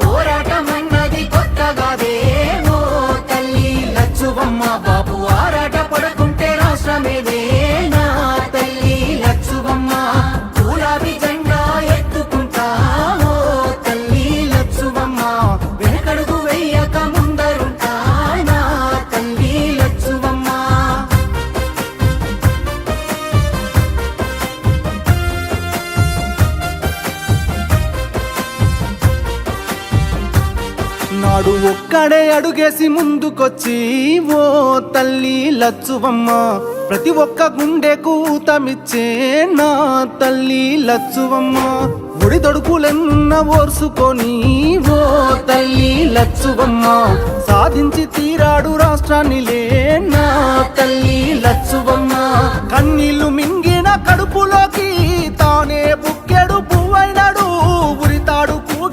పోరాటమన్నది కొత్తగాదే ఓ తల్లి లచ్చువమ్మ బాపు ఆరాట పడుకుంటే రాష్ట్రమేదే నా తల్లి లచ్చువమ్మ గులాబీ జెండా ఎత్తుకుంటా ఓ తల్లి లచ్చువమ్మ వెనకడుగు వెయ్యక ముందరుంటా నా తల్లి లచ్చువమ్మ నాడు ఒక్కడే అడుగేసి ముందుకొచ్చి ఓ తల్లి లచ్చువమ్మ ప్రతి ఒక్క గుండెకు ఊతమిచ్చే నా తల్లి లచ్చువమ్మ గుడి తొడుకులెన్న ఓర్సుకొని ఓ తల్లి లచ్చువమ్మ సాధించి తీరాడు రాష్ట్రాన్నిలే నా తల్లి లచ్చువమ్మ కన్నీళ్లు మింగిన కడుపులోకి తానే బుక్కెడు